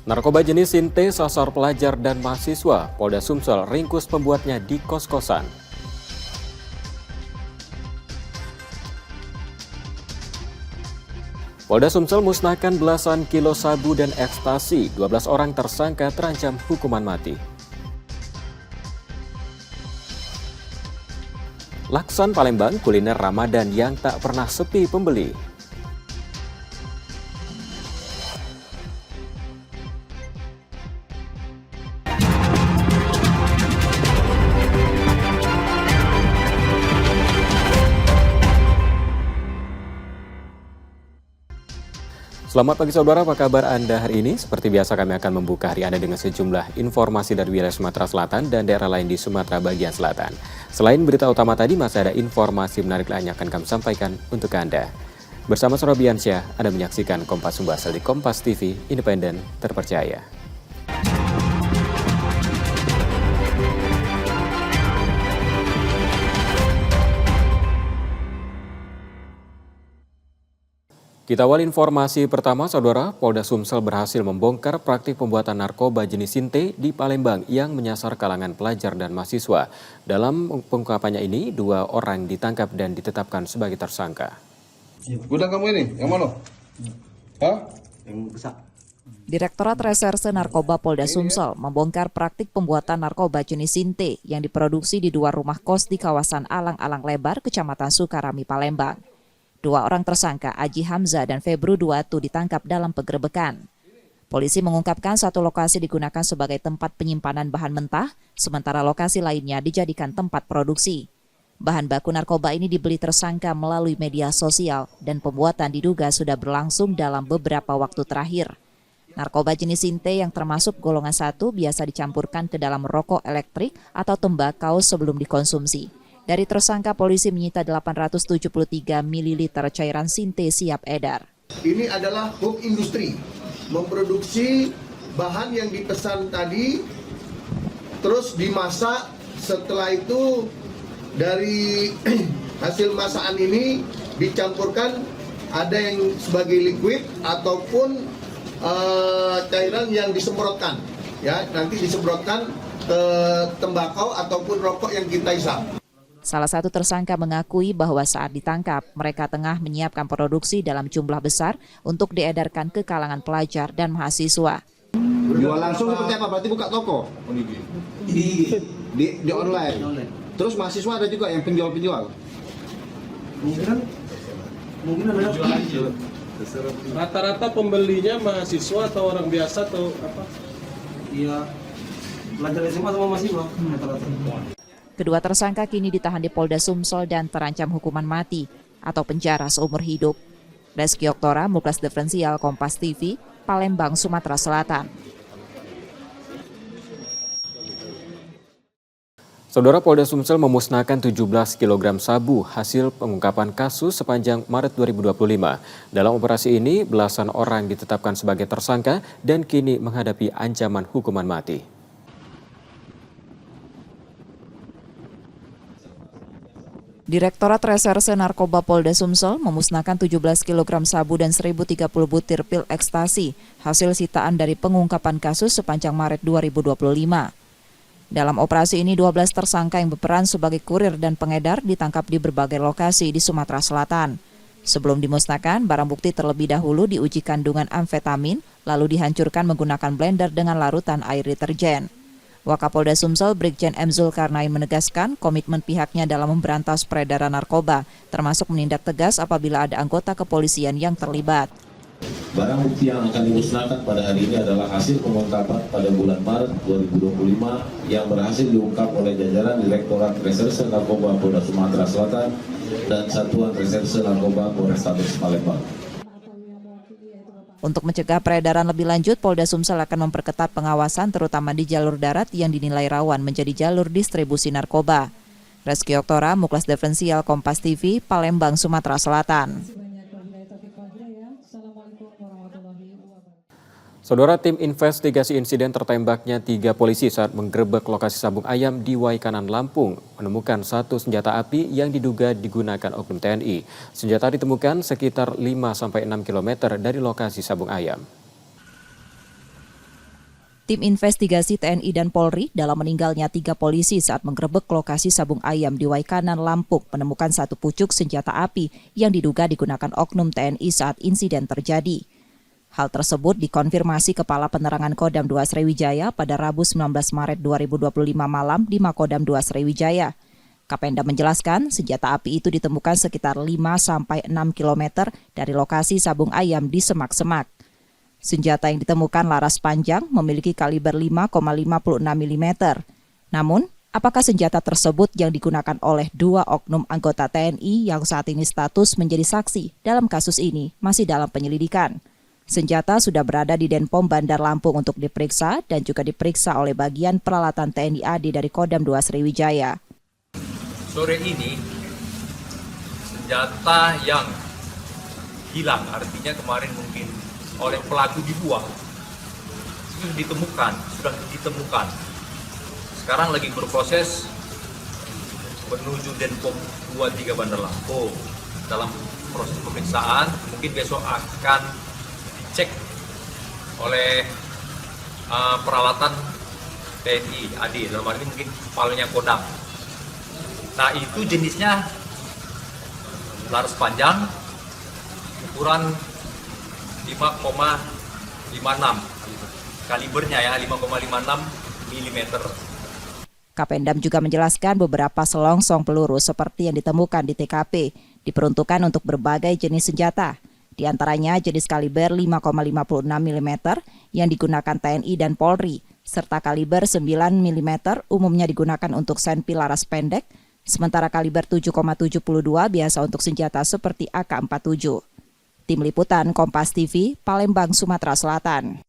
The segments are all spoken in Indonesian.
Narkoba jenis Sinte sasar pelajar dan mahasiswa. Polda Sumsel ringkus pembuatnya di kos-kosan. Polda Sumsel musnahkan belasan kilo sabu dan ekstasi. 12 orang tersangka terancam hukuman mati. Laksan Palembang, kuliner Ramadan yang tak pernah sepi pembeli. Selamat pagi saudara, apa kabar Anda hari ini? Seperti biasa kami akan membuka hari Anda dengan sejumlah informasi dari wilayah Sumatera Selatan dan daerah lain di Sumatera bagian selatan. Selain berita utama tadi, masih ada informasi menarik lain yang akan kami sampaikan untuk Anda. Bersama Sorobiansyah, Anda menyaksikan Kompas Sumbasel di Kompas TV, independen, terpercaya. Kita awal informasi pertama, saudara. Polda Sumsel berhasil membongkar praktik pembuatan narkoba jenis Sinte di Palembang yang menyasar kalangan pelajar dan mahasiswa. Dalam pengungkapannya ini, 2 orang ditangkap dan ditetapkan sebagai tersangka. Gudang kamu ini, yang mana? Hah? Yang besar. Direktorat Reserse Narkoba Polda Sumsel membongkar praktik pembuatan narkoba jenis Sinte yang diproduksi di 2 rumah kos di kawasan Alang-Alang Lebar, Kecamatan Sukarami, Palembang. 2 orang tersangka, Aji Hamzah dan Febru Duatu, ditangkap dalam penggerebekan. Polisi mengungkapkan satu lokasi digunakan sebagai tempat penyimpanan bahan mentah, sementara lokasi lainnya dijadikan tempat produksi. Bahan baku narkoba ini dibeli tersangka melalui media sosial dan pembuatan diduga sudah berlangsung dalam beberapa waktu terakhir. Narkoba jenis Sinte yang termasuk golongan 1 biasa dicampurkan ke dalam rokok elektrik atau tembakau sebelum dikonsumsi. Dari tersangka, polisi menyita 873 ml cairan Sinte siap edar. Ini adalah hub industri, memproduksi bahan yang dipesan tadi, terus dimasak. Setelah itu dari hasil masakan ini dicampurkan, ada yang sebagai liquid ataupun cairan yang disemprotkan. Ya, nanti disemprotkan ke tembakau ataupun rokok yang kita isap. Salah satu tersangka mengakui bahwa saat ditangkap, mereka tengah menyiapkan produksi dalam jumlah besar untuk diedarkan ke kalangan pelajar dan mahasiswa. Jual langsung seperti apa? Berarti buka toko? Di online. Terus mahasiswa ada juga yang penjual-penjual? Mungkin ada jual. Rata-rata pembelinya mahasiswa atau orang biasa atau apa? Iya, pelajar SMA sama mahasiswa rata-rata. Kedua tersangka kini ditahan di Polda Sumsel dan terancam hukuman mati atau penjara seumur hidup. Reski Oktora, Muklas Diferensial, Kompas TV, Palembang, Sumatera Selatan. Saudara, Polda Sumsel memusnahkan 17 kg sabu hasil pengungkapan kasus sepanjang Maret 2025. Dalam operasi ini, belasan orang ditetapkan sebagai tersangka dan kini menghadapi ancaman hukuman mati. Direktorat Reserse Narkoba Polda Sumsel memusnahkan 17 kg sabu dan 1.030 butir pil ekstasi, hasil sitaan dari pengungkapan kasus sepanjang Maret 2025. Dalam operasi ini, 12 tersangka yang berperan sebagai kurir dan pengedar ditangkap di berbagai lokasi di Sumatera Selatan. Sebelum dimusnahkan, barang bukti terlebih dahulu diuji kandungan amfetamin, lalu dihancurkan menggunakan blender dengan larutan air deterjen. Wakapolda Sumsel Brigjen M. Zulkarnain menegaskan komitmen pihaknya dalam memberantas peredaran narkoba, termasuk menindak tegas apabila ada anggota kepolisian yang terlibat. Barang bukti yang akan dimusnahkan pada hari ini adalah hasil pengungkapan pada bulan Maret 2025 yang berhasil diungkap oleh jajaran Direktorat Reserse Narkoba Polda Sumatera Selatan dan Satuan Reserse Narkoba Polrestabes Palembang. Untuk mencegah peredaran lebih lanjut, Polda Sumsel akan memperketat pengawasan terutama di jalur darat yang dinilai rawan menjadi jalur distribusi narkoba. Reski Oktora, Muklas Diferensial, Kompas TV, Palembang, Sumatera Selatan. Saudara, tim investigasi insiden tertembaknya 3 polisi saat menggerebek lokasi sabung ayam di Waikanan, Lampung menemukan 1 senjata api yang diduga digunakan oknum TNI. Senjata ditemukan sekitar 5-6 km dari lokasi sabung ayam. Tim investigasi TNI dan Polri dalam meninggalnya 3 polisi saat menggerebek lokasi sabung ayam di Waikanan, Lampung menemukan 1 pucuk senjata api yang diduga digunakan oknum TNI saat insiden terjadi. Hal tersebut dikonfirmasi Kepala Penerangan Kodam 2 Sriwijaya pada Rabu 19 Maret 2025 malam di Makodam 2 Sriwijaya. Kapenda menjelaskan senjata api itu ditemukan sekitar 5-6 km dari lokasi sabung ayam di semak-semak. Senjata yang ditemukan laras panjang memiliki kaliber 5,56 mm. Namun, apakah senjata tersebut yang digunakan oleh 2 oknum anggota TNI yang saat ini status menjadi saksi dalam kasus ini masih dalam penyelidikan. Senjata sudah berada di Denpom Bandar Lampung untuk diperiksa dan juga diperiksa oleh bagian peralatan TNI AD dari Kodam 2 Sriwijaya. Sore ini, senjata yang hilang, artinya kemarin mungkin oleh pelaku dibuang, sudah ditemukan. Sekarang lagi berproses menuju Denpom 23 Bandar Lampung. Dalam proses pemeriksaan, mungkin besok akan dicek oleh peralatan TNI AD, dalam hal ini mungkin kepalanya Kodam. Nah, itu jenisnya laras panjang, ukuran 5,56, kalibernya ya 5,56 mm. Kapendam juga menjelaskan beberapa selongsong peluru seperti yang ditemukan di TKP diperuntukkan untuk berbagai jenis senjata. Di antaranya jenis kaliber 5,56 mm yang digunakan TNI dan Polri, serta kaliber 9 mm umumnya digunakan untuk senpi laras pendek, sementara kaliber 7,72 biasa untuk senjata seperti AK-47. Tim Liputan Kompas TV, Palembang, Sumatera Selatan.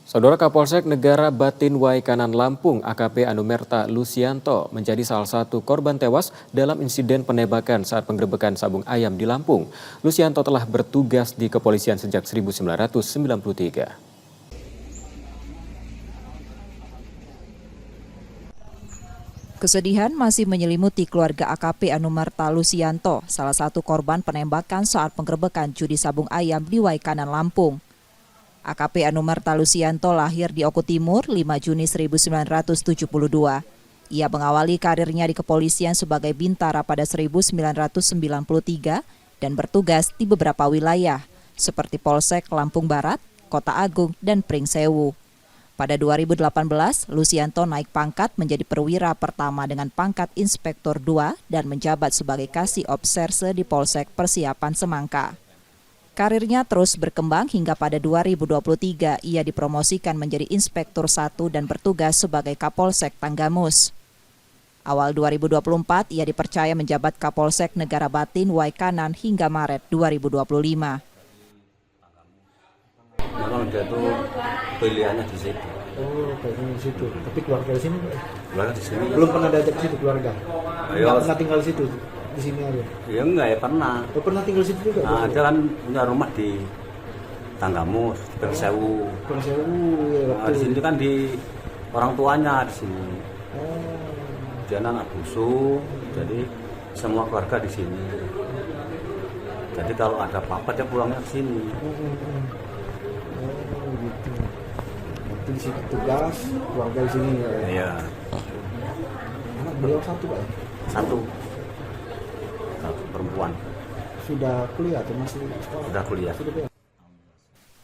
Saudara Kapolsek Negara Batin Waikanan Lampung AKP Anumerta Lusianto menjadi salah satu korban tewas dalam insiden penembakan saat penggerebekan sabung ayam di Lampung. Lusianto telah bertugas di kepolisian sejak 1993. Kesedihan masih menyelimuti keluarga AKP Anumerta Lusianto, salah satu korban penembakan saat penggerebekan judi sabung ayam di Waikanan, Lampung. AKP Anumerta Lusianto lahir di Oku Timur 5 Juni 1972. Ia mengawali karirnya di kepolisian sebagai bintara pada 1993 dan bertugas di beberapa wilayah, seperti Polsek Lampung Barat, Kota Agung, dan Pringsewu. Pada 2018, Lusianto naik pangkat menjadi perwira pertama dengan pangkat Inspektur 2 dan menjabat sebagai Kasih Obserse di Polsek Persiapan Semangka. Karirnya terus berkembang hingga pada 2023 ia dipromosikan menjadi Inspektur 1 dan bertugas sebagai Kapolsek Tanggamus. Awal 2024 ia dipercaya menjabat Kapolsek Negara Batin Waikanan hingga Maret 2025. Memang dia tuh pilihannya di situ. Oh, pilihannya di situ. Tapi keluarga di sini? Keluarga di sini. Belum pernah diajak ke situ keluarga? Ayo. Nggak pernah tinggal di situ? Di sini aja? Ya enggak ya, pernah. Oh, pernah tinggal di situ juga? Nah, dia kan punya rumah di Tanggamus, di Persewu. Persewu, ya. Nah, di sini kan di orang tuanya di sini. Oh. Dia anak bungsu, jadi semua keluarga di sini. Jadi kalau ada apa-apa dia pulangnya ke sini. Oh, gitu. Nanti di situ tugas, keluarga di sini ya? Iya. Anak beliau satu, Pak? Satu perempuan. Sudah kuliah atau masih sekolah? Sudah kuliah.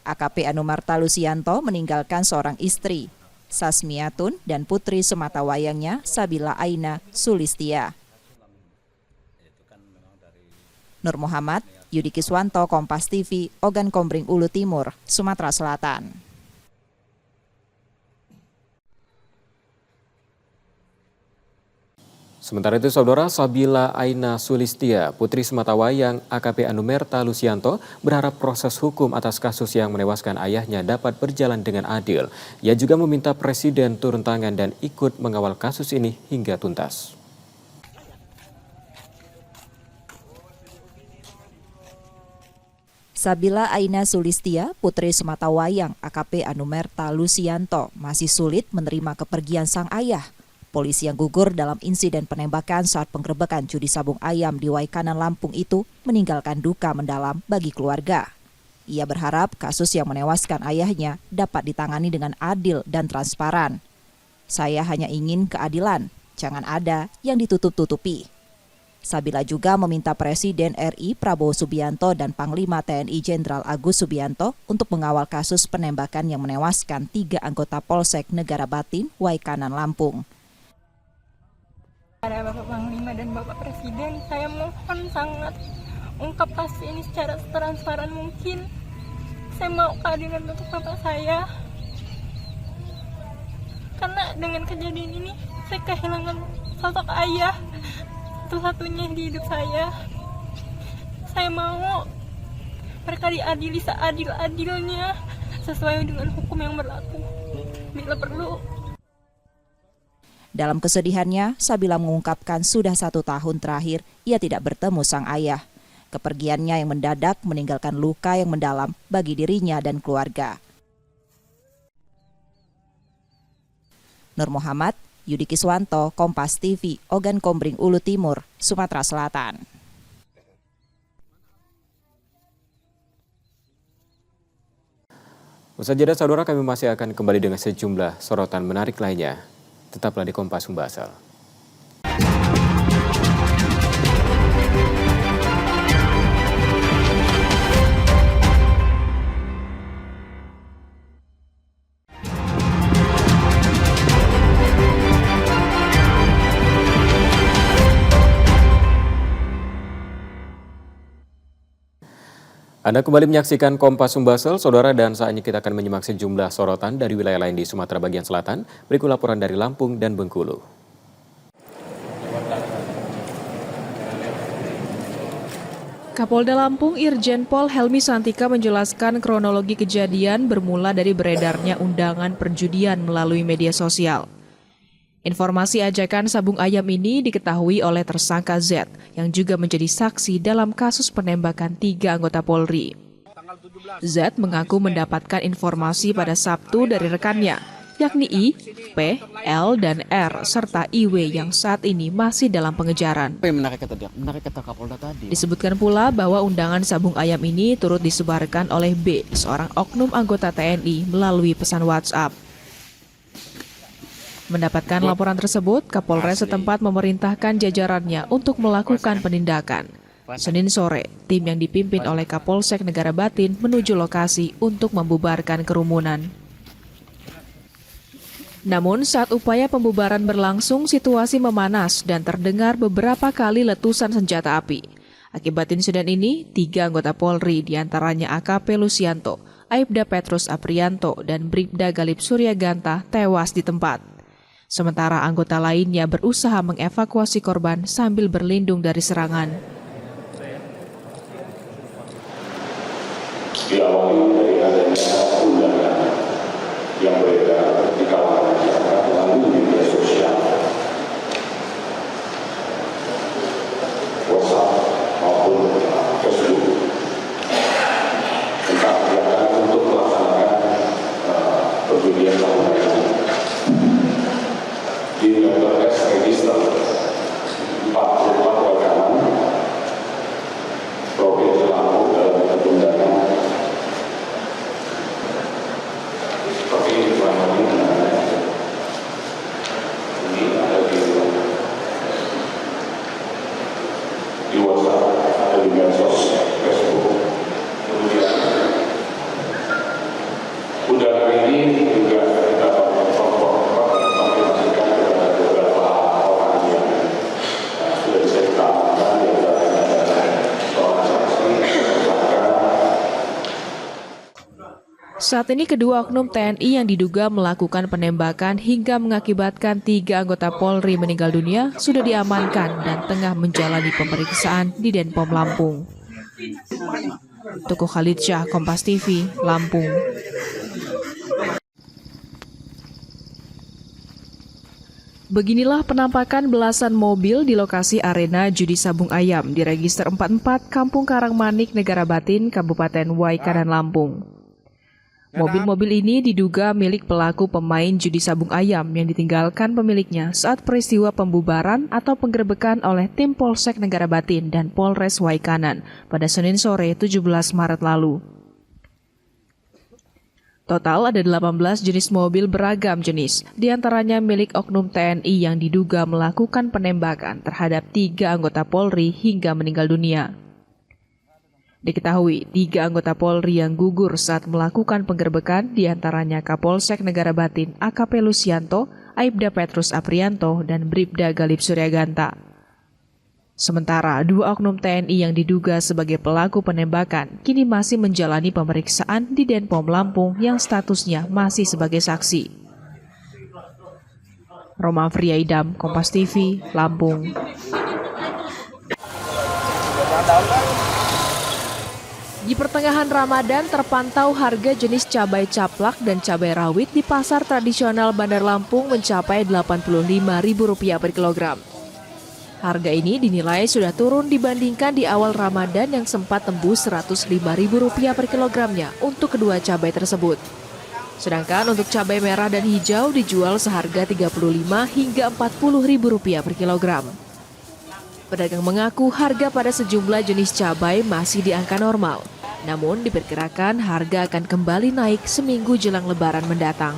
AKP Anumerta Lusianto meninggalkan seorang istri, Sasmiatun, dan putri sematawayangnya, Sabila Aina Sulistia. Nur Muhammad, Yudi Kiswanto, Kompas TV, Ogan Kombring Ulu Timur, Sumatera Selatan. Sementara itu, Saudara, Sabila Aina Sulistia, putri sematawayang AKP Anumerta Lusianto, berharap proses hukum atas kasus yang menewaskan ayahnya dapat berjalan dengan adil. Ia juga meminta Presiden turun tangan dan ikut mengawal kasus ini hingga tuntas. Sabila Aina Sulistia, putri sematawayang AKP Anumerta Lusianto, masih sulit menerima kepergian sang ayah. Polisi yang gugur dalam insiden penembakan saat penggerebekan judi sabung ayam di Waikanan, Lampung itu meninggalkan duka mendalam bagi keluarga. Ia berharap kasus yang menewaskan ayahnya dapat ditangani dengan adil dan transparan. Saya hanya ingin keadilan, jangan ada yang ditutup-tutupi. Sabila juga meminta Presiden RI Prabowo Subianto dan Panglima TNI Jenderal Agus Subianto untuk mengawal kasus penembakan yang menewaskan 3 anggota Polsek Negara Batin, Waikanan, Lampung. Para Bapak Panglima dan Bapak Presiden, saya mohon sangat ungkap kasus ini secara transparan mungkin. Saya mau keadilan untuk bapak saya. Karena dengan kejadian ini, saya kehilangan sosok ayah satu-satunya di hidup saya. Saya mau mereka diadili seadil-adilnya sesuai dengan hukum yang berlaku. Bila perlu. Dalam kesedihannya, Sabila mengungkapkan sudah 1 tahun terakhir ia tidak bertemu sang ayah. Kepergiannya yang mendadak meninggalkan luka yang mendalam bagi dirinya dan keluarga. Nur Muhammad, Yudi Kiswanto, Kompas TV, Ogan Kombring, Ulu Timur, Sumatera Selatan. Usai jeda, saudara, kami masih akan kembali dengan sejumlah sorotan menarik lainnya. Tetaplah di Kompas Sumbasel. Anda kembali menyaksikan Kompas Sumbasel, saudara, dan saat ini kita akan menyimak sejumlah sorotan dari wilayah lain di Sumatera bagian selatan. Berikut laporan dari Lampung dan Bengkulu. Kapolda Lampung Irjen Pol Helmi Santika menjelaskan kronologi kejadian bermula dari beredarnya undangan perjudian melalui media sosial. Informasi ajakan sabung ayam ini diketahui oleh tersangka Z yang juga menjadi saksi dalam kasus penembakan 3 anggota Polri. Z mengaku mendapatkan informasi pada Sabtu dari rekannya, yakni I, P, L, dan R, serta IW yang saat ini masih dalam pengejaran. Disebutkan pula bahwa undangan sabung ayam ini turut disebarkan oleh B, seorang oknum anggota TNI melalui pesan WhatsApp. Mendapatkan laporan tersebut, Kapolres setempat memerintahkan jajarannya untuk melakukan penindakan. Senin sore, tim yang dipimpin oleh Kapolsek Negara Batin menuju lokasi untuk membubarkan kerumunan. Namun saat upaya pembubaran berlangsung, situasi memanas dan terdengar beberapa kali letusan senjata api. Akibat insiden ini, 3 anggota Polri diantaranya AKP Lusianto, Aibda Petrus Aprianto, dan Bribda Galip Suryaganta tewas di tempat. Sementara anggota lainnya berusaha mengevakuasi korban sambil berlindung dari serangan. Diawali dari adanya undangan yang beredar di kalangan masyarakat melalui media sosial, WhatsApp maupun Facebook, tentang kegiatan untuk melaksanakan perjudian tahun ini. Di Database Register 44 Waikanan, Provinsi Lampung dalam undangan seperti ini ada di WhatsApp, ada di medsos, Facebook. Kemudian undangan ini juga dapat Saat ini kedua oknum TNI yang diduga melakukan penembakan hingga mengakibatkan 3 anggota Polri meninggal dunia sudah diamankan dan tengah menjalani pemeriksaan di Denpom Lampung. Tuku Khalid Syah, Kompas TV, Lampung. Beginilah penampakan belasan mobil di lokasi arena judi sabung ayam di Register 44 Kampung Karangmanik, Negara Batin, Kabupaten Waikanan, Lampung. Mobil-mobil ini diduga milik pelaku pemain judi sabung ayam yang ditinggalkan pemiliknya saat peristiwa pembubaran atau penggerebekan oleh tim Polsek Negara Batin dan Polres Waikanan pada Senin sore 17 Maret lalu. Total ada 18 jenis mobil beragam jenis, diantaranya milik oknum TNI yang diduga melakukan penembakan terhadap 3 anggota Polri hingga meninggal dunia. Diketahui, 3 anggota Polri yang gugur saat melakukan penggerbekan diantaranya Kapolsek Negara Batin AKP Lusianto, Aibda Petrus Aprianto, dan Bribda Galip Suryaganta. Sementara 2 oknum TNI yang diduga sebagai pelaku penembakan kini masih menjalani pemeriksaan di Denpom Lampung yang statusnya masih sebagai saksi. Roma Friaidam, Kompas TV, Lampung. Di pertengahan Ramadan terpantau harga jenis cabai caplak dan cabai rawit di pasar tradisional Bandar Lampung mencapai Rp85.000 per kilogram. Harga ini dinilai sudah turun dibandingkan di awal Ramadan yang sempat tembus Rp105.000 per kilogramnya untuk kedua cabai tersebut. Sedangkan untuk cabai merah dan hijau dijual seharga Rp35 hingga Rp40.000 per kilogram. Pedagang mengaku harga pada sejumlah jenis cabai masih di angka normal. Namun diperkirakan harga akan kembali naik seminggu jelang Lebaran mendatang.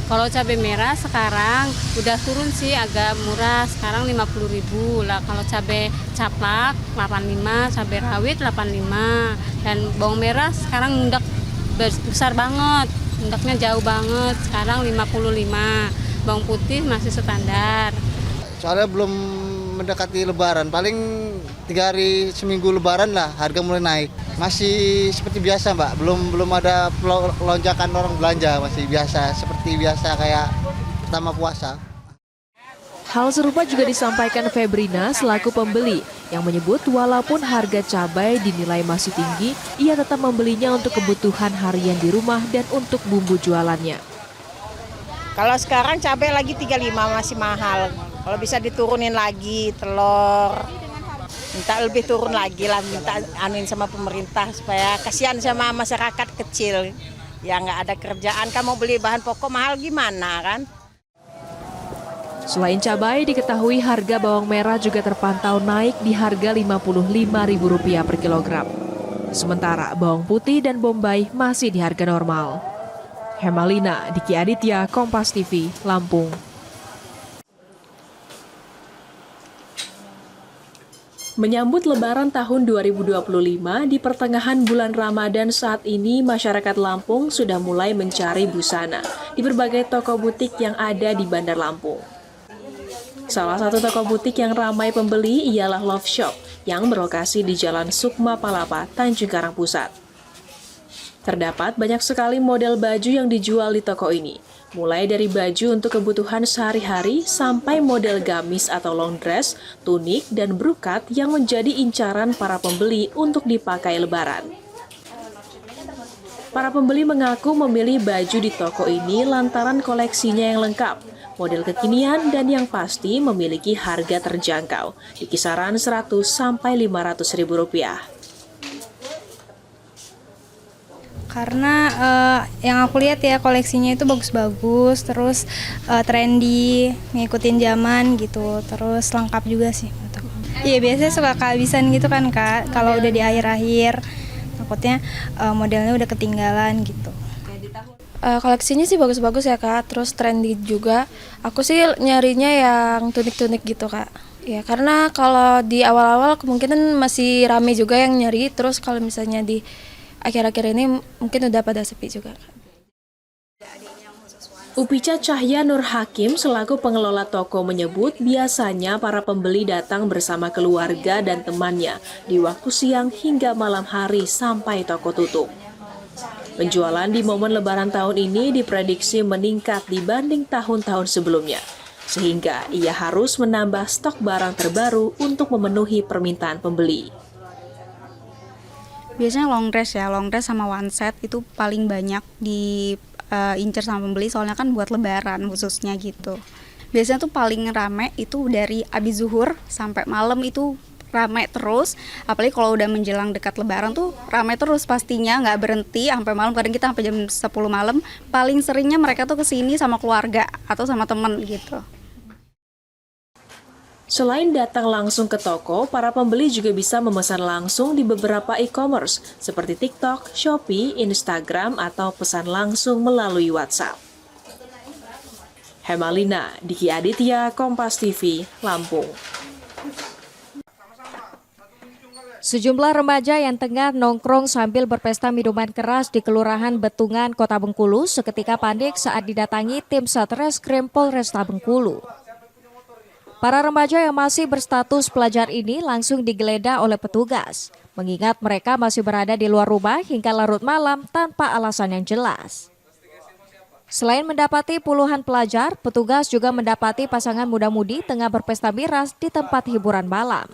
Kalau cabai merah sekarang udah turun sih, agak murah, sekarang Rp50.000 lah. Kalau cabai caplak Rp85, cabai rawit Rp85, dan bawang merah sekarang mundak besar banget, mundaknya jauh banget, sekarang Rp55. Bawang putih masih standar. Soalnya belum mendekati Lebaran, paling 3 hari seminggu Lebaran lah harga mulai naik. Masih seperti biasa Mbak, belum ada lonjakan orang belanja, masih biasa seperti biasa kayak pertama puasa. Hal serupa juga disampaikan Febrina selaku pembeli yang menyebut walaupun harga cabai dinilai masih tinggi, ia tetap membelinya untuk kebutuhan harian di rumah dan untuk bumbu jualannya. Kalau sekarang cabai lagi 35 masih mahal. Kalau bisa diturunin lagi telur, minta lebih turun lagi lah, minta anuin sama pemerintah supaya kasihan sama masyarakat kecil yang nggak ada kerjaan, kan mau beli bahan pokok mahal gimana kan? Selain cabai, diketahui harga bawang merah juga terpantau naik di harga Rp55.000 per kilogram. Sementara bawang putih dan bombay masih di harga normal. Hemalina, Diki Aditya, Kompas TV, Lampung. Menyambut Lebaran tahun 2025, di pertengahan bulan Ramadan saat ini, masyarakat Lampung sudah mulai mencari busana di berbagai toko butik yang ada di Bandar Lampung. Salah satu toko butik yang ramai pembeli ialah Love Shop yang berlokasi di Jalan Sukma Palapa, Tanjung Karang Pusat. Terdapat banyak sekali model baju yang dijual di toko ini, mulai dari baju untuk kebutuhan sehari-hari sampai model gamis atau long dress, tunik, dan brokat yang menjadi incaran para pembeli untuk dipakai Lebaran. Para pembeli mengaku memilih baju di toko ini lantaran koleksinya yang lengkap, model kekinian, dan yang pasti memiliki harga terjangkau, di kisaran Rp100 sampai Rp500.000. Karena yang aku lihat ya koleksinya itu bagus-bagus, terus trendy, ngikutin zaman gitu, terus lengkap juga sih. Iya biasanya suka kehabisan gitu kan Kak, kalau udah di akhir-akhir takutnya modelnya udah ketinggalan gitu. Koleksinya sih bagus-bagus ya Kak, terus trendy juga. Aku sih nyarinya yang tunik-tunik gitu Kak. Ya karena kalau di awal-awal kemungkinan masih rame juga yang nyari, terus kalau misalnya di akhir-akhir ini mungkin udah pada sepi juga. Upica Cahya Nur Hakim selaku pengelola toko menyebut biasanya para pembeli datang bersama keluarga dan temannya di waktu siang hingga malam hari sampai toko tutup. Penjualan di momen Lebaran tahun ini diprediksi meningkat dibanding tahun-tahun sebelumnya, sehingga ia harus menambah stok barang terbaru untuk memenuhi permintaan pembeli. Biasanya long dress sama one set itu paling banyak diincar sama pembeli, soalnya kan buat Lebaran khususnya gitu. Biasanya tuh paling rame itu dari abis zuhur sampai malam itu rame terus, apalagi kalau udah menjelang dekat Lebaran tuh rame terus pastinya, nggak berhenti sampai malam, kadang kita sampai jam 10 malam. Paling seringnya mereka tuh kesini sama keluarga atau sama temen gitu. Selain datang langsung ke toko, para pembeli juga bisa memesan langsung di beberapa e-commerce seperti TikTok, Shopee, Instagram, atau pesan langsung melalui WhatsApp. Hemalina, Diki Aditya, Kompas TV, Lampung. Sejumlah remaja yang tengah nongkrong sambil berpesta minuman keras di Kelurahan Betungan, Kota Bengkulu seketika panik saat didatangi tim Satreskrim Polresta Bengkulu. Para remaja yang masih berstatus pelajar ini langsung digeledah oleh petugas, mengingat mereka masih berada di luar rumah hingga larut malam tanpa alasan yang jelas. Selain mendapati puluhan pelajar, petugas juga mendapati pasangan muda-mudi tengah berpesta miras di tempat hiburan malam.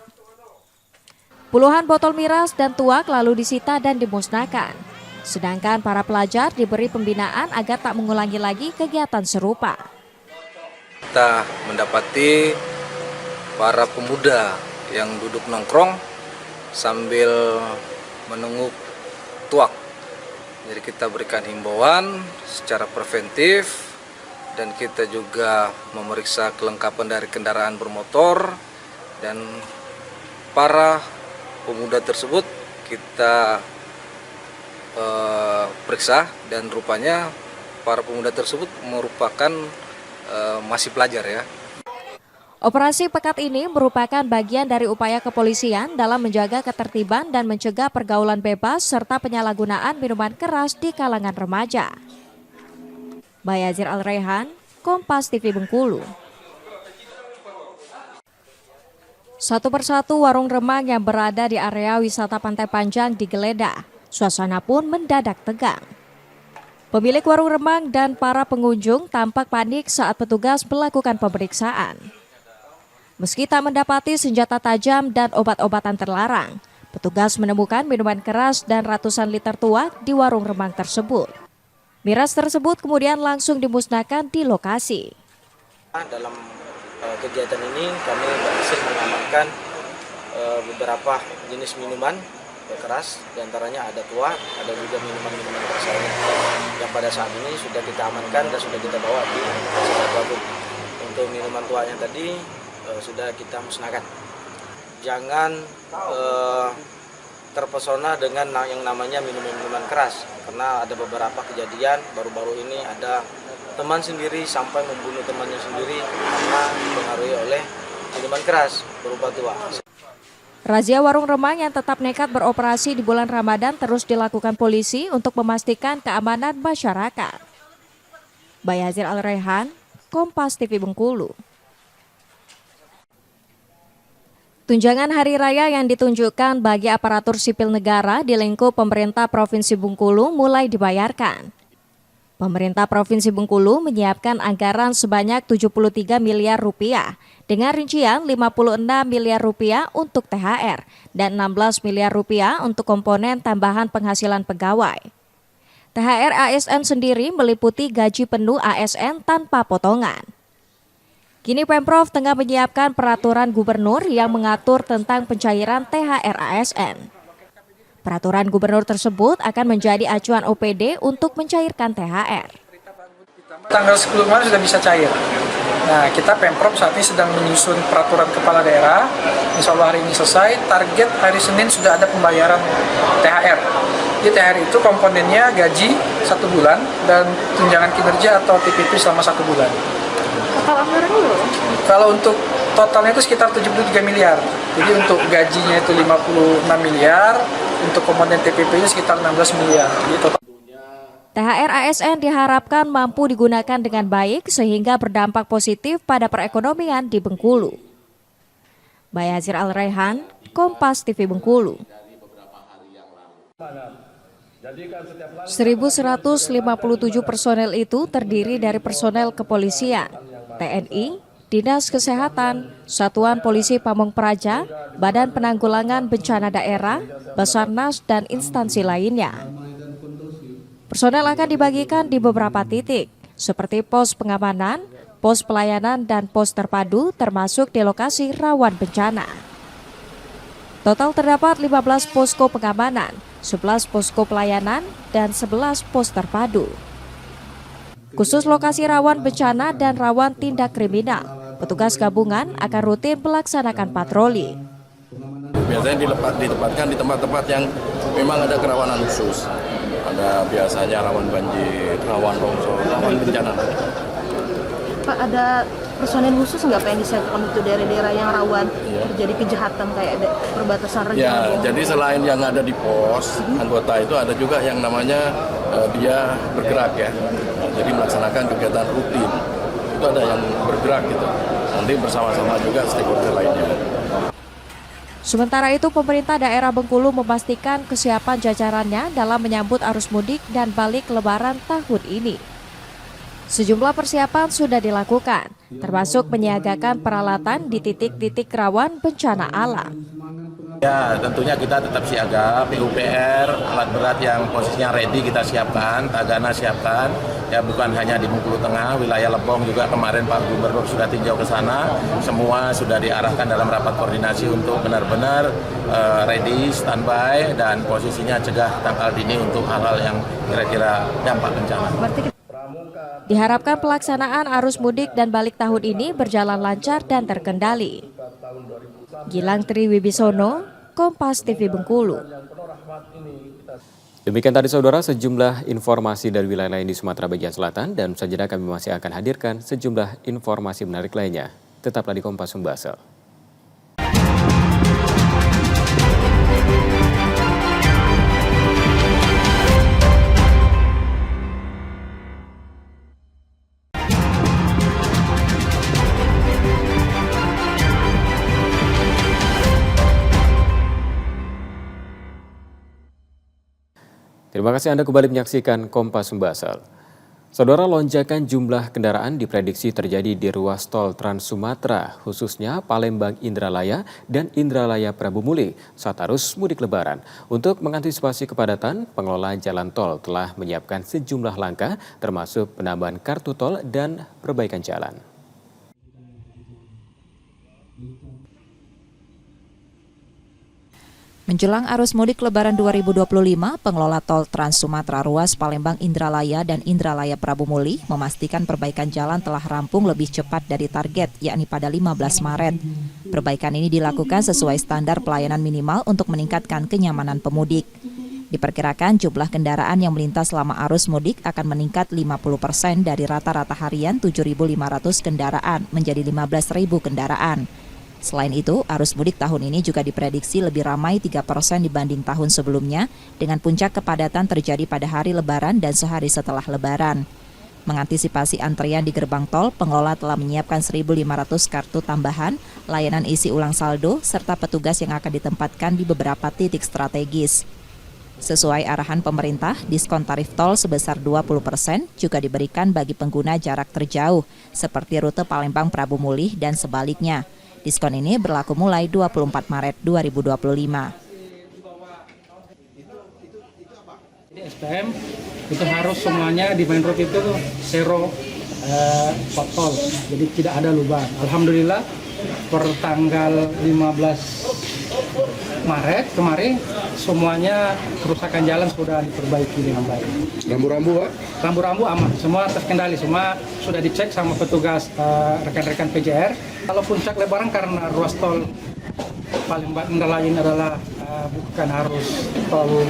Puluhan botol miras dan tuak lalu disita dan dimusnahkan. Sedangkan para pelajar diberi pembinaan agar tak mengulangi lagi kegiatan serupa. Kita mendapati para pemuda yang duduk nongkrong sambil menunggu tuak. Jadi kita berikan himbauan secara preventif dan kita juga memeriksa kelengkapan dari kendaraan bermotor, dan para pemuda tersebut kita periksa dan rupanya para pemuda tersebut merupakan masih pelajar ya. Operasi pekat ini merupakan bagian dari upaya kepolisian dalam menjaga ketertiban dan mencegah pergaulan bebas serta penyalahgunaan minuman keras di kalangan remaja. Bayazir Al-Rehan, Kompas TV Bengkulu. Satu persatu warung remang yang berada di area wisata Pantai Panjang digeledah. Suasana pun mendadak tegang. Pemilik warung remang dan para pengunjung tampak panik saat petugas melakukan pemeriksaan. Meski tak mendapati senjata tajam dan obat-obatan terlarang, petugas menemukan minuman keras dan ratusan liter tuak di warung remang tersebut. Miras tersebut kemudian langsung dimusnahkan di lokasi. Dalam kegiatan ini kami berhasil mengamankan beberapa jenis minuman keras, diantaranya ada tuak, ada juga minuman-minuman keras lainnya yang pada saat ini sudah kita amankan dan sudah kita bawa di Polres Agung. Untuk minuman tuaknya tadi sudah kita musnahkan. Jangan terpesona dengan yang namanya minuman keras, karena ada beberapa kejadian baru-baru ini ada teman sendiri sampai membunuh temannya sendiri karena dipengaruhi oleh minuman keras berupa tuak. Razia warung remang yang tetap nekat beroperasi di bulan Ramadan terus dilakukan polisi untuk memastikan keamanan masyarakat. Bayazir Al-Rehan, Kompas TV Bengkulu. Tunjangan hari raya yang ditunjukkan bagi aparatur sipil negara di lingkup pemerintah Provinsi Bengkulu mulai dibayarkan. Pemerintah Provinsi Bengkulu menyiapkan anggaran sebanyak 73 miliar rupiah dengan rincian 56 miliar rupiah untuk THR dan 16 miliar rupiah untuk komponen tambahan penghasilan pegawai. THR ASN sendiri meliputi gaji penuh ASN tanpa potongan. Kini Pemprov tengah menyiapkan peraturan gubernur yang mengatur tentang pencairan THR ASN. Peraturan gubernur tersebut akan menjadi acuan OPD untuk mencairkan THR. Tanggal 10 kemarin sudah bisa cair. Nah, kita Pemprov saat ini sedang menyusun peraturan kepala daerah. Insya Allah hari ini selesai. Target hari Senin sudah ada pembayaran THR. Di THR itu komponennya gaji 1 bulan dan tunjangan kinerja atau TPP selama 1 bulan. Total anggarannya berapa? Kalau untuk totalnya itu sekitar 73 miliar. Jadi untuk gajinya itu 56 miliar, untuk komponen TPP-nya sekitar 16 miliar. Jadi total. THR ASN diharapkan mampu digunakan dengan baik sehingga berdampak positif pada perekonomian di Bengkulu. Bayazir Al-Rehan, Kompas TV Bengkulu. 1.157 personel itu terdiri dari personel kepolisian, TNI, Dinas Kesehatan, Satuan Polisi Pamong Praja, Badan Penanggulangan Bencana Daerah, Basarnas, dan instansi lainnya. Personel akan dibagikan di beberapa titik, seperti pos pengamanan, pos pelayanan, dan pos terpadu termasuk di lokasi rawan bencana. Total terdapat 15 posko pengamanan, 11 posko pelayanan, dan 11 pos terpadu. Khusus lokasi rawan bencana dan rawan tindak kriminal, Petugas gabungan akan rutin melaksanakan patroli. Biasanya ditempatkan di tempat-tempat yang memang ada kerawanan khusus. Ada biasanya rawan banjir, rawan longsor, rawan bencana. Pak, ada personel khusus nggak Pak yang disiapkan untuk daerah-daerah yang rawan terjadi kejahatan kayak ada perbatasan Rejang? Ya, jadi selain yang ada di pos anggota itu ada juga yang namanya dia bergerak ya. Nah, jadi melaksanakan kegiatan rutin. Itu ada yang bergerak gitu. Nanti bersama-sama juga stakeholder lainnya. Sementara itu, pemerintah daerah Bengkulu memastikan kesiapan jajarannya dalam menyambut arus mudik dan balik Lebaran tahun ini. Sejumlah persiapan sudah dilakukan, termasuk menyiagakan peralatan di titik-titik rawan bencana alam. Ya, tentunya kita tetap siaga, PUPR, alat berat yang posisinya ready kita siapkan, tagana siapkan. Ya, bukan hanya di Bengkulu Tengah, wilayah Lebong juga kemarin Pak Gubernur sudah tinjau ke sana. Semua sudah diarahkan dalam rapat koordinasi untuk benar-benar ready, standby, dan posisinya cegah tangkal dini untuk hal-hal yang kira-kira dampak bencana. Diharapkan pelaksanaan arus mudik dan balik tahun ini berjalan lancar dan terkendali. Gilang Triwibisono, Kompas TV Bengkulu. Demikian tadi saudara sejumlah informasi dari wilayah lain di Sumatera bagian selatan, dan selanjutnya kami masih akan hadirkan sejumlah informasi menarik lainnya. Tetaplah di Kompas Sumbaksel. Terima kasih Anda kembali menyaksikan Kompas Sumbaksel. Saudara, lonjakan jumlah kendaraan diprediksi terjadi di ruas tol Trans Sumatera, khususnya Palembang Indralaya dan Indralaya Prabu Muli saat arus mudik Lebaran. Untuk mengantisipasi kepadatan, pengelola jalan tol telah menyiapkan sejumlah langkah, termasuk penambahan kartu tol dan perbaikan jalan. Menjelang arus mudik Lebaran 2025, pengelola tol Trans Sumatera ruas Palembang Indralaya dan Indralaya Prabu Muli memastikan perbaikan jalan telah rampung lebih cepat dari target, yakni pada 15 Maret. Perbaikan ini dilakukan sesuai standar pelayanan minimal untuk meningkatkan kenyamanan pemudik. Diperkirakan jumlah kendaraan yang melintas selama arus mudik akan meningkat 50% dari rata-rata harian 7.500 kendaraan menjadi 15.000 kendaraan. Selain itu, arus mudik tahun ini juga diprediksi lebih ramai 3% dibanding tahun sebelumnya, dengan puncak kepadatan terjadi pada hari Lebaran dan sehari setelah Lebaran. Mengantisipasi antrian di gerbang tol, pengelola telah menyiapkan 1.500 kartu tambahan, layanan isi ulang saldo, serta petugas yang akan ditempatkan di beberapa titik strategis. Sesuai arahan pemerintah, diskon tarif tol sebesar 20% juga diberikan bagi pengguna jarak terjauh, seperti rute Palembang Prabu Muli dan sebaliknya. Diskon ini berlaku mulai 24 Maret 2025. Jadi SPM itu harus semuanya di main road itu zero pothole, jadi tidak ada lubang. Alhamdulillah per tanggal 15 Maret kemarin semuanya kerusakan jalan sudah diperbaiki dengan baik. Rambu-rambu Pak? Rambu-rambu aman, semua terkendali, semua sudah dicek sama petugas rekan-rekan PJR. Kalau puncak Lebaran karena ruas tol Palembang Indralaya ini adalah bukan harus tol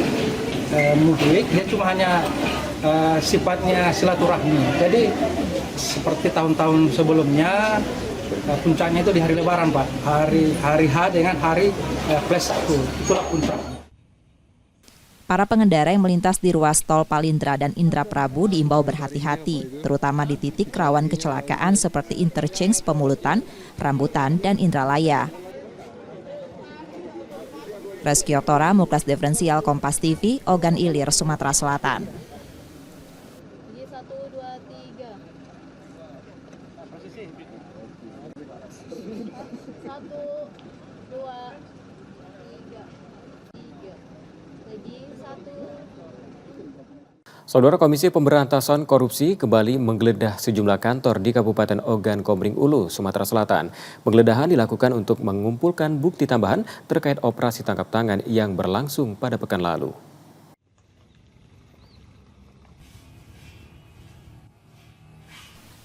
mudik, dia cuma hanya sifatnya silaturahmi. Jadi seperti tahun-tahun sebelumnya, puncaknya itu di hari Lebaran Pak, hari H dengan hari plus 1, itulah puncak. Para pengendara yang melintas di ruas tol Palindra dan Indraprabu diimbau berhati-hati, terutama di titik rawan kecelakaan seperti interchange Pemulutan, Rambutan, dan Indralaya. Reski Oktora, Muklas Diferensial Kompas TV, Ogan Ilir, Sumatera Selatan. Saudara, Komisi Pemberantasan Korupsi kembali menggeledah sejumlah kantor di Kabupaten Ogan Komering Ulu, Sumatera Selatan. Penggeledahan dilakukan untuk mengumpulkan bukti tambahan terkait operasi tangkap tangan yang berlangsung pada pekan lalu.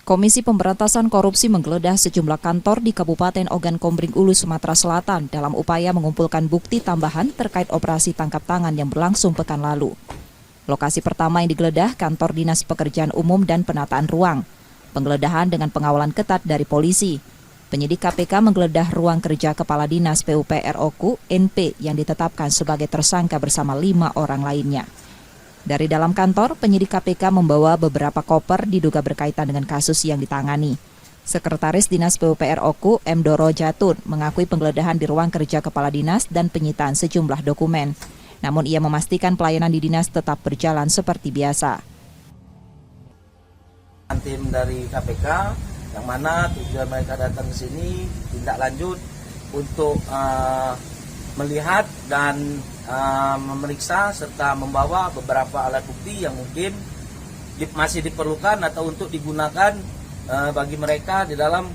Komisi Pemberantasan Korupsi menggeledah sejumlah kantor di Kabupaten Ogan Kombring Ulu, Sumatera Selatan dalam upaya mengumpulkan bukti tambahan terkait operasi tangkap tangan yang berlangsung pekan lalu. Lokasi pertama yang digeledah kantor Dinas Pekerjaan Umum dan Penataan Ruang. Penggeledahan dengan pengawalan ketat dari polisi. Penyidik KPK menggeledah ruang kerja Kepala Dinas PUPR Oku NP yang ditetapkan sebagai tersangka bersama 5 orang lainnya. Dari dalam kantor, penyidik KPK membawa beberapa koper diduga berkaitan dengan kasus yang ditangani. Sekretaris Dinas PUPR Oku, M. Doro Jatun, mengakui penggeledahan di ruang kerja Kepala Dinas dan penyitaan sejumlah dokumen. Namun ia memastikan pelayanan di dinas tetap berjalan seperti biasa. Tim dari KPK, yang mana tujuan mereka datang ke sini, tindak lanjut untuk melihat dan memeriksa serta membawa beberapa alat bukti yang mungkin masih diperlukan atau untuk digunakan bagi mereka di dalam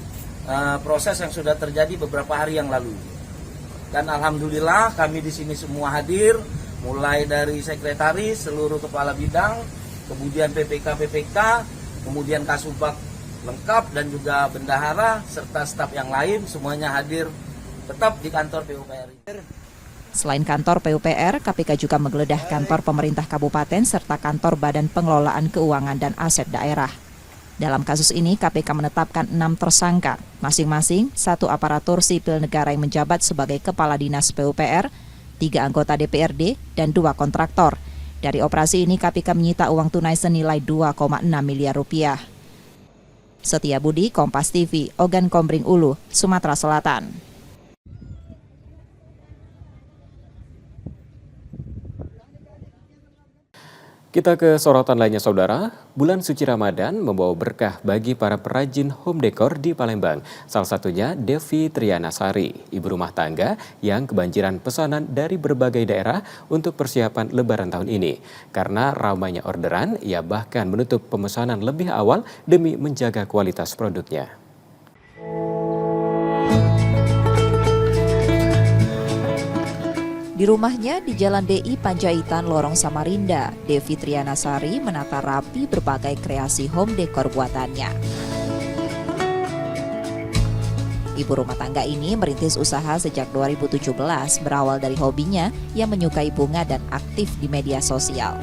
proses yang sudah terjadi beberapa hari yang lalu. Dan alhamdulillah kami di sini semua hadir, mulai dari sekretaris, seluruh kepala bidang, kemudian PPK, kemudian Kasubag lengkap dan juga bendahara serta staf yang lain semuanya hadir tetap di kantor PUPR. Selain kantor PUPR, KPK juga menggeledah kantor pemerintah kabupaten serta kantor Badan Pengelolaan Keuangan dan Aset Daerah. Dalam kasus ini, KPK menetapkan 6 tersangka, masing-masing 1 aparatur sipil negara yang menjabat sebagai Kepala Dinas PUPR, 3 anggota DPRD, dan 2 kontraktor. Dari operasi ini, KPK menyita uang tunai senilai 2,6 miliar rupiah. Setia Budi, Kompas TV, Ogan Kombring Ulu, Sumatera Selatan. Kita ke sorotan lainnya, Saudara. Bulan suci Ramadan membawa berkah bagi para perajin home decor di Palembang. Salah satunya Devi Trianasari, ibu rumah tangga yang kebanjiran pesanan dari berbagai daerah untuk persiapan Lebaran tahun ini. Karena ramainya orderan, ia bahkan menutup pemesanan lebih awal demi menjaga kualitas produknya. Di rumahnya di Jalan DI Panjaitan, Lorong Samarinda, Devi Trianasari menata rapi berbagai kreasi home decor buatannya. Ibu rumah tangga ini merintis usaha sejak 2017 berawal dari hobinya yang menyukai bunga dan aktif di media sosial.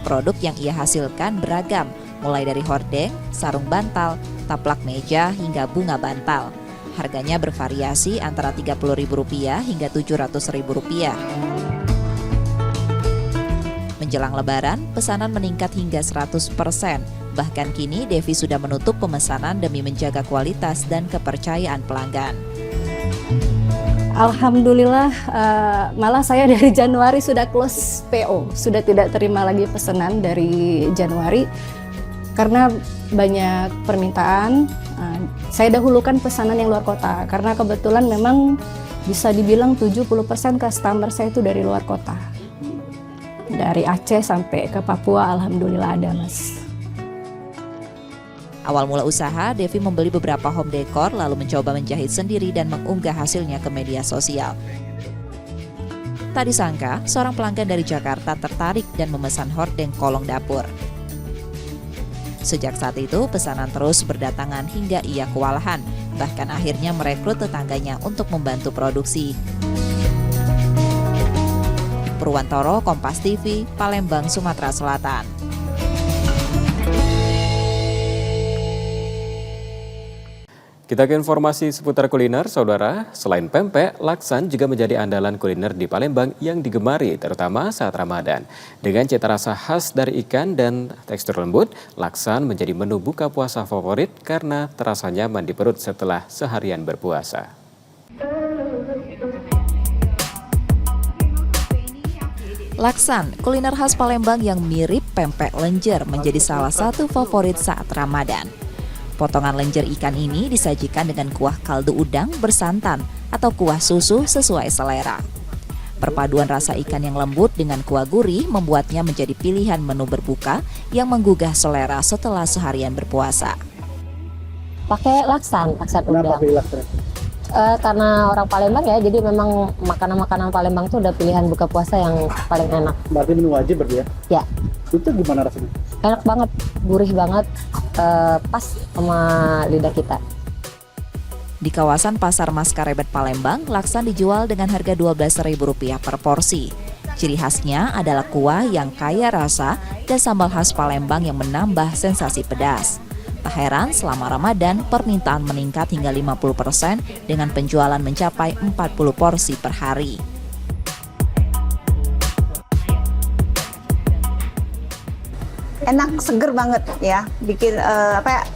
Produk yang ia hasilkan beragam, mulai dari hordeng, sarung bantal, taplak meja hingga bunga bantal. Harganya bervariasi antara Rp30.000 hingga Rp700.000. Menjelang Lebaran, pesanan meningkat hingga 100%. Bahkan kini Devi sudah menutup pemesanan demi menjaga kualitas dan kepercayaan pelanggan. Alhamdulillah, malah saya dari Januari sudah close PO, sudah tidak terima lagi pesanan dari Januari karena banyak permintaan. Saya dahulukan pesanan yang luar kota karena kebetulan memang bisa dibilang 70% customer saya itu dari luar kota. Dari Aceh sampai ke Papua, alhamdulillah ada, Mas. Awal mula usaha, Devi membeli beberapa home decor lalu mencoba menjahit sendiri dan mengunggah hasilnya ke media sosial. Tak disangka, seorang pelanggan dari Jakarta tertarik dan memesan hordeng kolong dapur. Sejak saat itu, pesanan terus berdatangan hingga ia kewalahan, bahkan akhirnya merekrut tetangganya untuk membantu produksi. Purwantoro, Kompas TV, Palembang, Sumatera Selatan. Kita ke informasi seputar kuliner, Saudara. Selain pempek, laksan juga menjadi andalan kuliner di Palembang yang digemari, terutama saat Ramadan. Dengan cita rasa khas dari ikan dan tekstur lembut, laksan menjadi menu buka puasa favorit karena terasa nyaman di perut setelah seharian berpuasa. Laksan, kuliner khas Palembang yang mirip pempek lenjer, menjadi salah satu favorit saat Ramadan. Potongan lenjer ikan ini disajikan dengan kuah kaldu udang bersantan atau kuah susu sesuai selera. Perpaduan rasa ikan yang lembut dengan kuah gurih membuatnya menjadi pilihan menu berbuka yang menggugah selera setelah seharian berpuasa. Pakai laksan udang. karena orang Palembang ya, jadi memang makanan-makanan Palembang itu udah pilihan buka puasa yang paling enak. Berarti menu wajib berarti ya? Ya. Itu gimana rasanya? Enak banget, gurih banget, pas sama lidah kita. Di kawasan Pasar Mas Karebet Palembang, laksan dijual dengan harga Rp12.000 per porsi. Ciri khasnya adalah kuah yang kaya rasa dan sambal khas Palembang yang menambah sensasi pedas. Tak heran selama Ramadan permintaan meningkat hingga 50% dengan penjualan mencapai 40 porsi per hari. Enak, seger banget ya. Bikin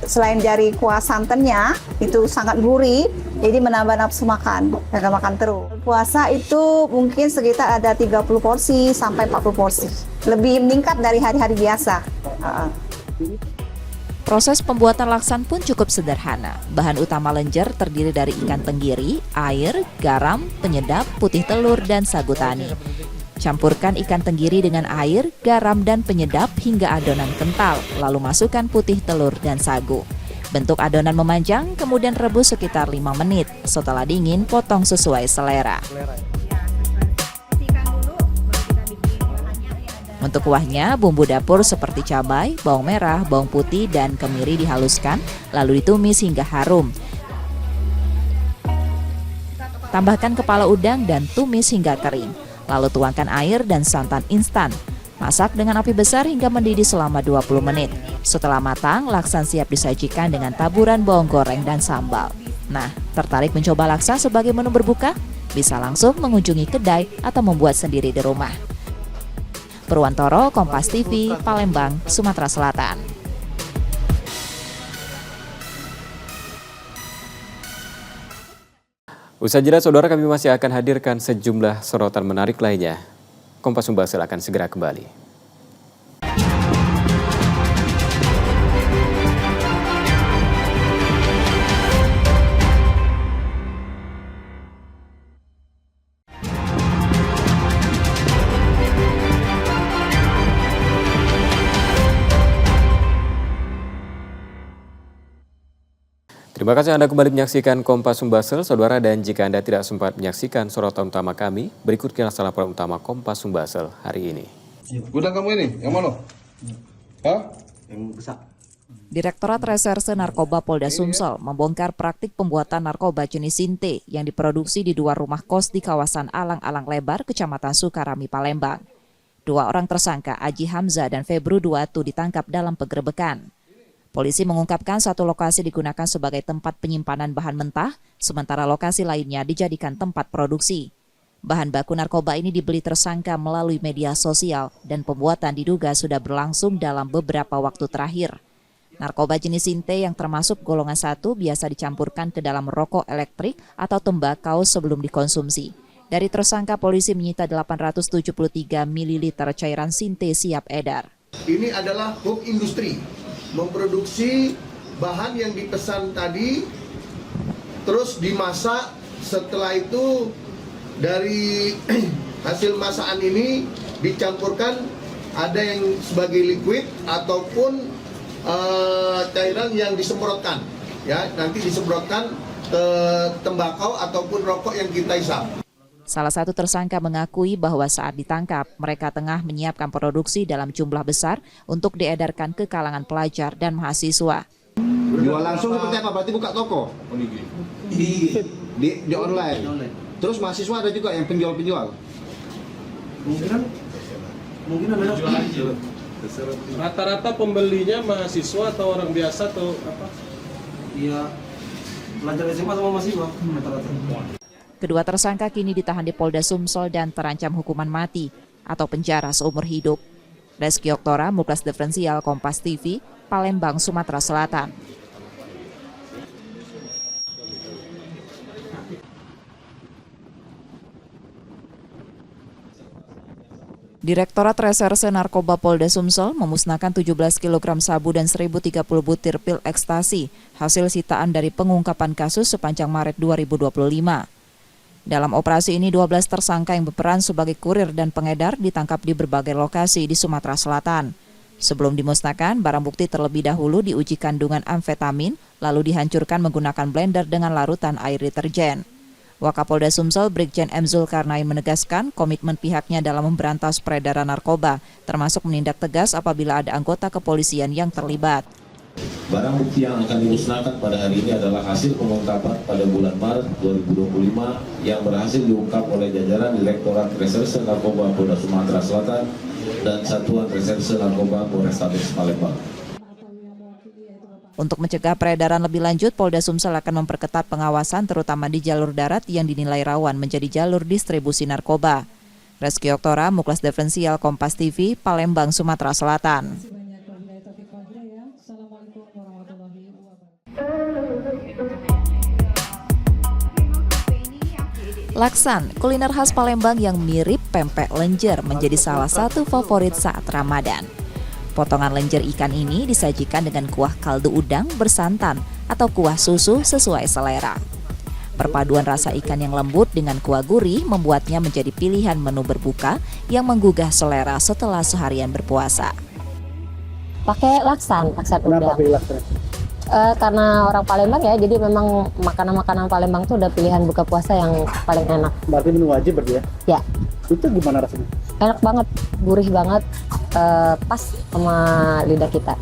selain dari kuah santannya itu sangat gurih, jadi menambah nafsu makan, agak makan terus. Puasa itu mungkin sekitar ada 30 porsi sampai 40 porsi. Lebih meningkat dari hari-hari biasa. Proses pembuatan laksan pun cukup sederhana. Bahan utama lenjer terdiri dari ikan tenggiri, air, garam, penyedap, putih telur, dan sagu tani. Campurkan ikan tenggiri dengan air, garam, dan penyedap hingga adonan kental, lalu masukkan putih telur dan sagu. Bentuk adonan memanjang, kemudian rebus sekitar 5 menit. Setelah dingin, potong sesuai selera. Untuk kuahnya, bumbu dapur seperti cabai, bawang merah, bawang putih, dan kemiri dihaluskan, lalu ditumis hingga harum. Tambahkan kepala udang dan tumis hingga kering. Lalu tuangkan air dan santan instan. Masak dengan api besar hingga mendidih selama 20 menit. Setelah matang, laksan siap disajikan dengan taburan bawang goreng dan sambal. Nah, tertarik mencoba laksa sebagai menu berbuka? Bisa langsung mengunjungi kedai atau membuat sendiri di rumah. Purwantoro, Kompas TV, Palembang, Sumatera Selatan. Usai jeda, saudara, kami masih akan hadirkan sejumlah sorotan menarik lainnya. Kompas Sumbasel akan segera kembali. Terima kasih Anda kembali menyaksikan Kompas Sumbasel, saudara, dan jika Anda tidak sempat menyaksikan sorotan utama kami, berikut kilas laporan utama Kompas Sumbasel hari ini. Gudang kamu ini, yang mana? Hah? Yang besar. Direktorat Reserse Narkoba Polda Sumsel membongkar praktik pembuatan narkoba jenis Sinte yang diproduksi di 2 rumah kos di kawasan Alang-Alang Lebar, Kecamatan Sukarami, Palembang. 2 orang tersangka, Aji Hamzah dan Febru Duatu, ditangkap dalam penggerebekan. Polisi mengungkapkan satu lokasi digunakan sebagai tempat penyimpanan bahan mentah, sementara lokasi lainnya dijadikan tempat produksi. Bahan baku narkoba ini dibeli tersangka melalui media sosial dan pembuatan diduga sudah berlangsung dalam beberapa waktu terakhir. Narkoba jenis Sinte yang termasuk golongan 1 biasa dicampurkan ke dalam rokok elektrik atau tembakau sebelum dikonsumsi. Dari tersangka, polisi menyita 873 ml cairan Sinte siap edar. Ini adalah hub industri, memproduksi bahan yang dipesan tadi, terus dimasak. Setelah itu dari hasil masakan ini dicampurkan, ada yang sebagai liquid ataupun cairan yang disemprotkan, ya, nanti disemprotkan ke tembakau ataupun rokok yang kita isap. Salah satu tersangka mengakui bahwa saat ditangkap, mereka tengah menyiapkan produksi dalam jumlah besar untuk diedarkan ke kalangan pelajar dan mahasiswa. Jual langsung seperti apa? Berarti buka toko? Di online. Terus mahasiswa ada juga yang penjual-penjual? Mungkin ada jual. Rata-rata pembelinya mahasiswa atau orang biasa atau apa? Iya, pelajar SMA sama mahasiswa rata-rata. Kedua tersangka kini ditahan di Polda Sumsel dan terancam hukuman mati atau penjara seumur hidup. Reski Oktora, Muklas Diferensial, Kompas TV, Palembang, Sumatera Selatan. Direktorat Reserse Narkoba Polda Sumsel memusnahkan 17 kg sabu dan 1.030 butir pil ekstasi, hasil sitaan dari pengungkapan kasus sepanjang Maret 2025. Dalam operasi ini, 12 tersangka yang berperan sebagai kurir dan pengedar ditangkap di berbagai lokasi di Sumatera Selatan. Sebelum dimusnahkan, barang bukti terlebih dahulu diuji kandungan amfetamin, lalu dihancurkan menggunakan blender dengan larutan air deterjen. Wakapolda Sumsel Brigjen M. Zulkarnain menegaskan komitmen pihaknya dalam memberantas peredaran narkoba, termasuk menindak tegas apabila ada anggota kepolisian yang terlibat. Barang bukti yang akan dimusnahkan pada hari ini adalah hasil pengungkapan pada bulan Maret 2025 yang berhasil diungkap oleh jajaran Direktorat Reserse Narkoba Polda Sumatera Selatan dan Satuan Reserse Narkoba Polrestabes Palembang. Untuk mencegah peredaran lebih lanjut, Polda Sumsel akan memperketat pengawasan terutama di jalur darat yang dinilai rawan menjadi jalur distribusi narkoba. Reski Oktora, Muklas Diferensial, Kompas TV, Palembang, Sumatera Selatan. Laksan, kuliner khas Palembang yang mirip pempek lenjer menjadi salah satu favorit saat Ramadan. Potongan lenjer ikan ini disajikan dengan kuah kaldu udang bersantan atau kuah susu sesuai selera. Perpaduan rasa ikan yang lembut dengan kuah gurih membuatnya menjadi pilihan menu berbuka yang menggugah selera setelah seharian berpuasa. Pakai laksan udang. Karena orang Palembang ya, jadi memang makanan-makanan Palembang tuh udah pilihan buka puasa yang paling enak. Berarti menu wajib berarti ya? Ya. Itu gimana rasanya? Enak banget, gurih banget, pas sama lidah kita.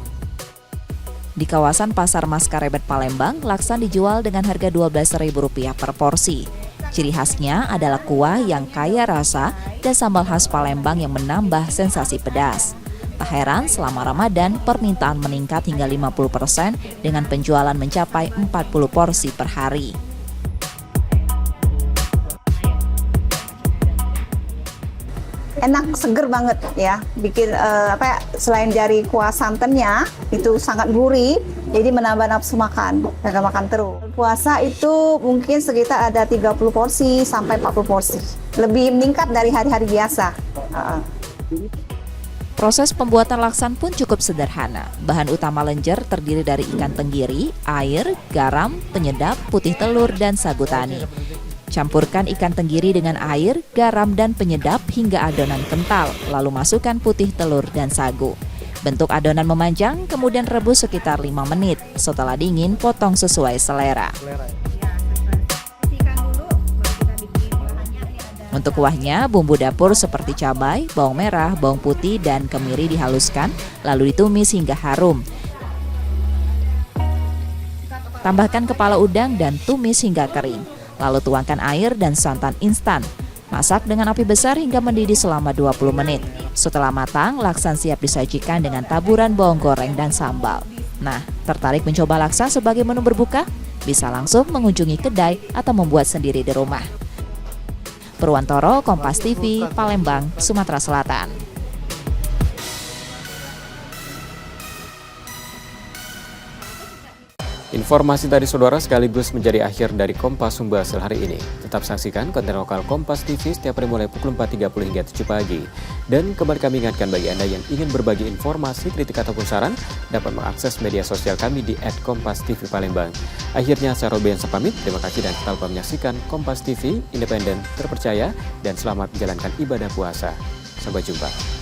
Di kawasan Pasar Maskarebet Palembang, laksan dijual dengan harga Rp12.000 per porsi. Ciri khasnya adalah kuah yang kaya rasa dan sambal khas Palembang yang menambah sensasi pedas. Tak heran selama Ramadan permintaan meningkat hingga 50% dengan penjualan mencapai 40 porsi per hari. Enak, seger banget ya. Bikin selain dari kuah santannya itu sangat gurih, jadi menambah nafsu makan, makan terus. Puasa itu mungkin sekitar ada 30 porsi sampai 40 porsi. Lebih meningkat dari hari-hari biasa. Proses pembuatan laksan pun cukup sederhana. Bahan utama lenjer terdiri dari ikan tenggiri, air, garam, penyedap, putih telur, dan sagu tani. Campurkan ikan tenggiri dengan air, garam, dan penyedap hingga adonan kental, lalu masukkan putih telur dan sagu. Bentuk adonan memanjang, kemudian rebus sekitar 5 menit. Setelah dingin, potong sesuai selera. Untuk kuahnya, bumbu dapur seperti cabai, bawang merah, bawang putih, dan kemiri dihaluskan, lalu ditumis hingga harum. Tambahkan kepala udang dan tumis hingga kering. Lalu tuangkan air dan santan instan. Masak dengan api besar hingga mendidih selama 20 menit. Setelah matang, laksan siap disajikan dengan taburan bawang goreng dan sambal. Nah, tertarik mencoba laksa sebagai menu berbuka? Bisa langsung mengunjungi kedai atau membuat sendiri di rumah. Purwantoro, Kompas TV, Palembang, Sumatera Selatan. Informasi dari saudara sekaligus menjadi akhir dari Kompas Sumbasil hari ini. Tetap saksikan konten lokal Kompas TV setiap hari mulai pukul 4.30 hingga 7 pagi. Dan kembali kami ingatkan bagi Anda yang ingin berbagi informasi, kritik ataupun saran, dapat mengakses media sosial kami di @kompastv_palembang. Akhirnya saya Robian pamit, terima kasih dan tetap menyaksikan Kompas TV, independen, terpercaya, dan selamat menjalankan ibadah puasa. Sampai jumpa.